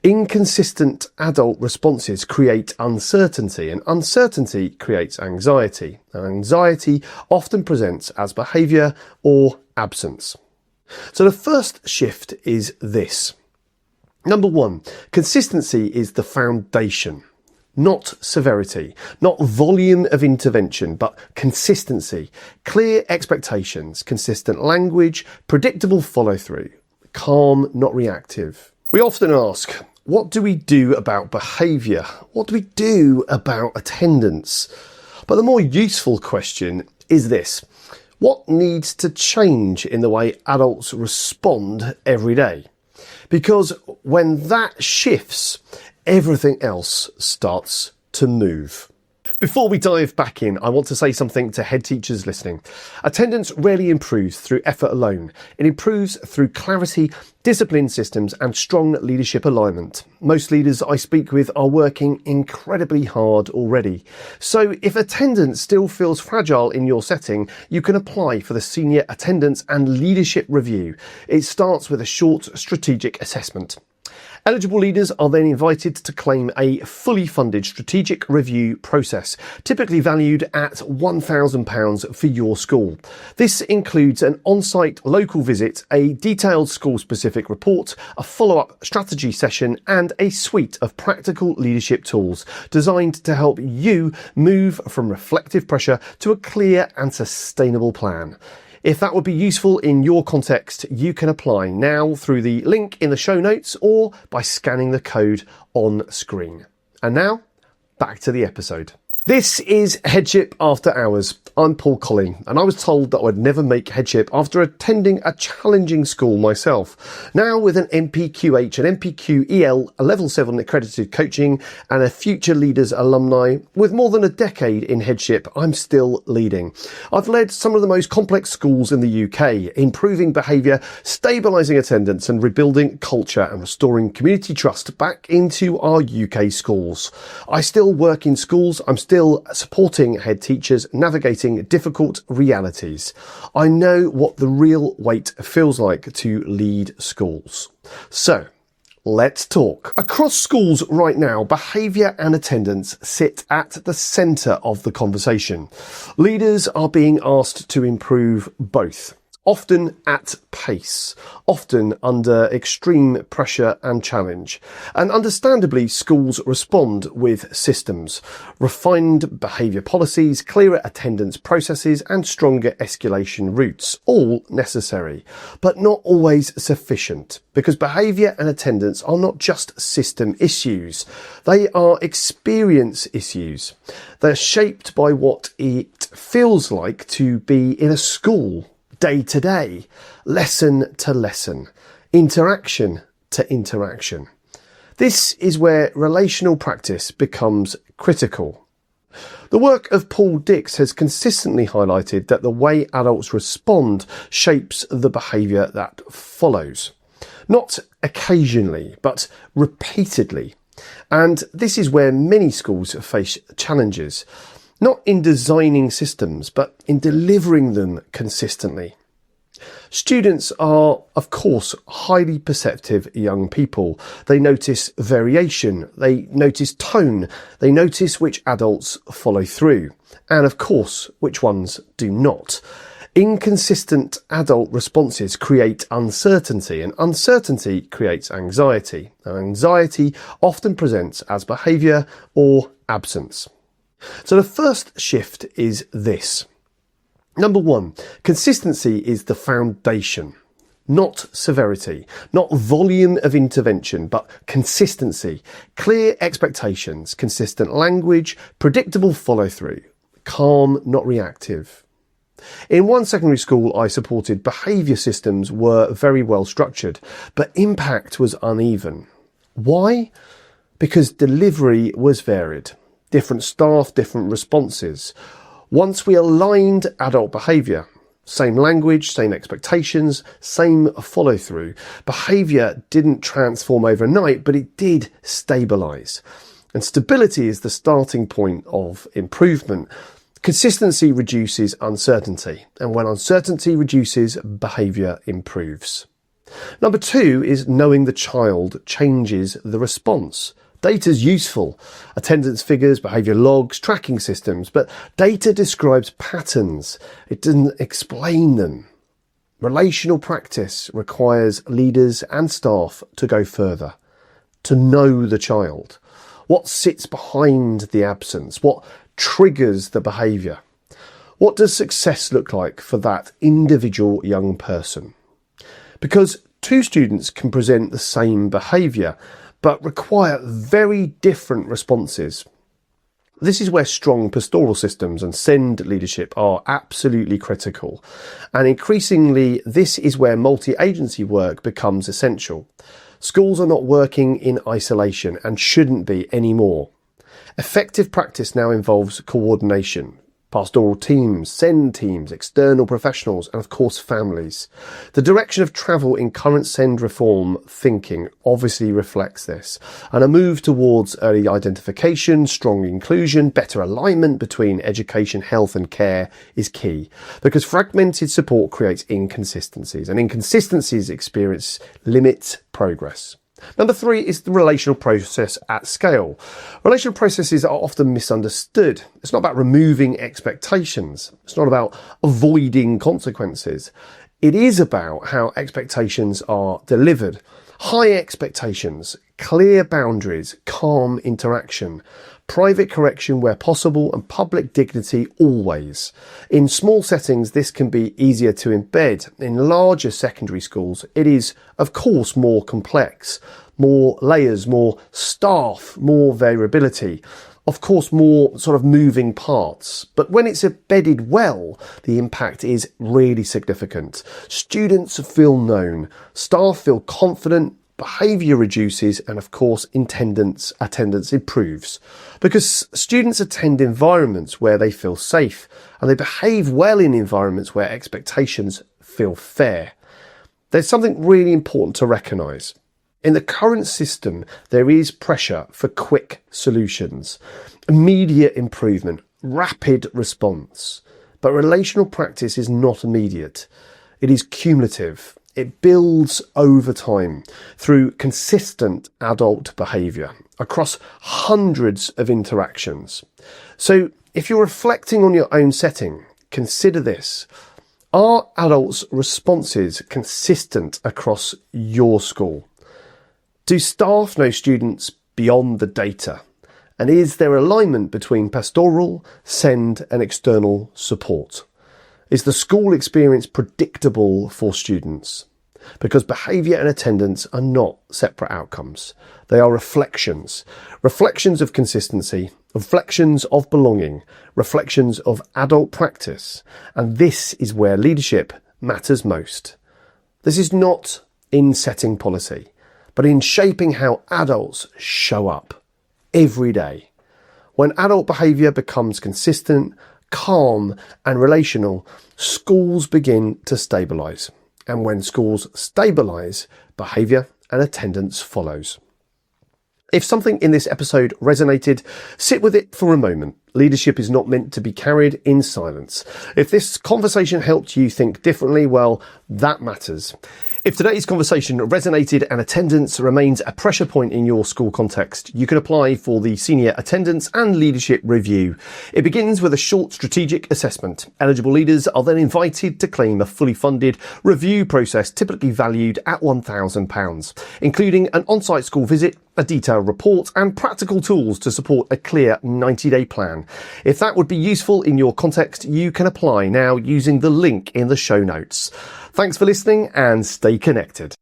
Inconsistent adult responses create uncertainty, and uncertainty creates anxiety. And anxiety often presents as behaviour or absence. So the first shift is this. Number one, consistency is the foundation. Not severity, not volume of intervention, but consistency, clear expectations, consistent language, predictable follow-through, calm, not reactive. We often ask, what do we do about behaviour? What do we do about attendance? But the more useful question is this. What needs to change in the way adults respond every day? Because when that shifts, everything else starts to move. Before we dive back in, I want to say something to head teachers listening. Attendance rarely improves through effort alone. It improves through clarity, discipline systems, and strong leadership alignment. Most leaders I speak with are working incredibly hard already. So if attendance still feels fragile in your setting, you can apply for the Senior Attendance and Leadership Review. It starts with a short strategic assessment. Eligible leaders are then invited to claim a fully funded strategic review process, typically valued at £1,000 for your school. This includes an on-site local visit, a detailed school-specific report, a follow-up strategy session, and a suite of practical leadership tools designed to help you move from reflective pressure to a clear and sustainable plan. If that would be useful in your context, you can apply now through the link in the show notes or by scanning the code on screen. And now, back to the episode. This is Headship After Hours. I'm Paul Colling, and I was told that I would never make headship after attending a challenging school myself. Now with an NPQH and NPQEL, a Level 7 accredited coaching, and a Future Leaders alumni, with more than a decade in headship, I'm still leading. I've led some of the most complex schools in the UK, improving behaviour, stabilising attendance, and rebuilding culture and restoring community trust back into our UK schools. I still work in schools. I'm still supporting head teachers navigating difficult realities. I know what the real weight feels like to lead schools. So, let's talk. Across schools right now, behaviour and attendance sit at the centre of the conversation. Leaders are being asked to improve both. Often at pace, often under extreme pressure and challenge. And understandably, schools respond with systems, refined behaviour policies, clearer attendance processes, and stronger escalation routes, all necessary, but not always sufficient, because behaviour and attendance are not just system issues, they are experience issues. They're shaped by what it feels like to be in a school, day to day, lesson to lesson, interaction to interaction. This is where relational practice becomes critical. The work of Paul Dix has consistently highlighted that the way adults respond shapes the behaviour that follows. Not occasionally, but repeatedly. And this is where many schools face challenges. Not in designing systems, but in delivering them consistently. Students are, of course, highly perceptive young people. They notice variation, they notice tone, they notice which adults follow through, and of course, which ones do not. Inconsistent adult responses create uncertainty, and uncertainty creates anxiety. And anxiety often presents as behaviour or absence. So the first shift is this. Number one, consistency is the foundation. Not severity, not volume of intervention, but consistency, clear expectations, consistent language, predictable follow-through, calm, not reactive. In one secondary school I supported, behaviour systems were very well structured, but impact was uneven. Why? Because delivery was varied. Different staff, different responses. Once we aligned adult behaviour, same language, same expectations, same follow-through, behaviour didn't transform overnight, but it did stabilise. And stability is the starting point of improvement. Consistency reduces uncertainty, and when uncertainty reduces, behaviour improves. Number 2 is knowing the child changes the response. Data's useful. Attendance figures, behaviour logs, tracking systems, but data describes patterns. It doesn't explain them. Relational practice requires leaders and staff to go further, to know the child. What sits behind the absence? What triggers the behaviour? What does success look like for that individual young person? Because 2 students can present the same behaviour, but require very different responses. This is where strong pastoral systems and SEND leadership are absolutely critical. And increasingly, this is where multi-agency work becomes essential. Schools are not working in isolation and shouldn't be anymore. Effective practice now involves coordination. Pastoral teams, SEND teams, external professionals, and of course families. The direction of travel in current SEND reform thinking obviously reflects this, and a move towards early identification, strong inclusion, better alignment between education, health and care is key, because fragmented support creates inconsistencies, and inconsistencies experience limit progress. Number 3 is the relational process at scale. Relational processes are often misunderstood. It's not about removing expectations. It's not about avoiding consequences. It is about how expectations are delivered. High expectations, clear boundaries, calm interaction, private correction where possible, and public dignity always. In small settings, this can be easier to embed. In larger secondary schools, it is, of course, more complex. More layers, more staff, more variability. Of course, more sort of moving parts. But when it's embedded well, the impact is really significant. Students feel known, staff feel confident, behaviour reduces, and of course attendance improves, because students attend environments where they feel safe and they behave well in environments where expectations feel fair. There's something really important to recognise. In the current system, there is pressure for quick solutions, immediate improvement, rapid response. But relational practice is not immediate. It is cumulative. It builds over time through consistent adult behaviour across hundreds of interactions. So if you're reflecting on your own setting, consider this. Are adults' responses consistent across your school? Do staff know students beyond the data? And is there alignment between pastoral, SEND and external support? Is the school experience predictable for students? Because behaviour and attendance are not separate outcomes. They are reflections. Reflections of consistency, reflections of belonging, reflections of adult practice. And this is where leadership matters most. This is not in setting policy, but in shaping how adults show up every day. When adult behaviour becomes consistent, calm and relational, schools begin to stabilise. And when schools stabilise, behaviour and attendance follows. If something in this episode resonated, sit with it for a moment. Leadership is not meant to be carried in silence. If this conversation helped you think differently, well, that matters. If today's conversation resonated and attendance remains a pressure point in your school context, you can apply for the Senior Attendance and Leadership Review. It begins with a short strategic assessment. Eligible leaders are then invited to claim a fully funded review process typically valued at £1,000, including an on-site school visit, a detailed report and practical tools to support a clear 90-day plan. If that would be useful in your context, you can apply now using the link in the show notes. Thanks for listening and stay connected.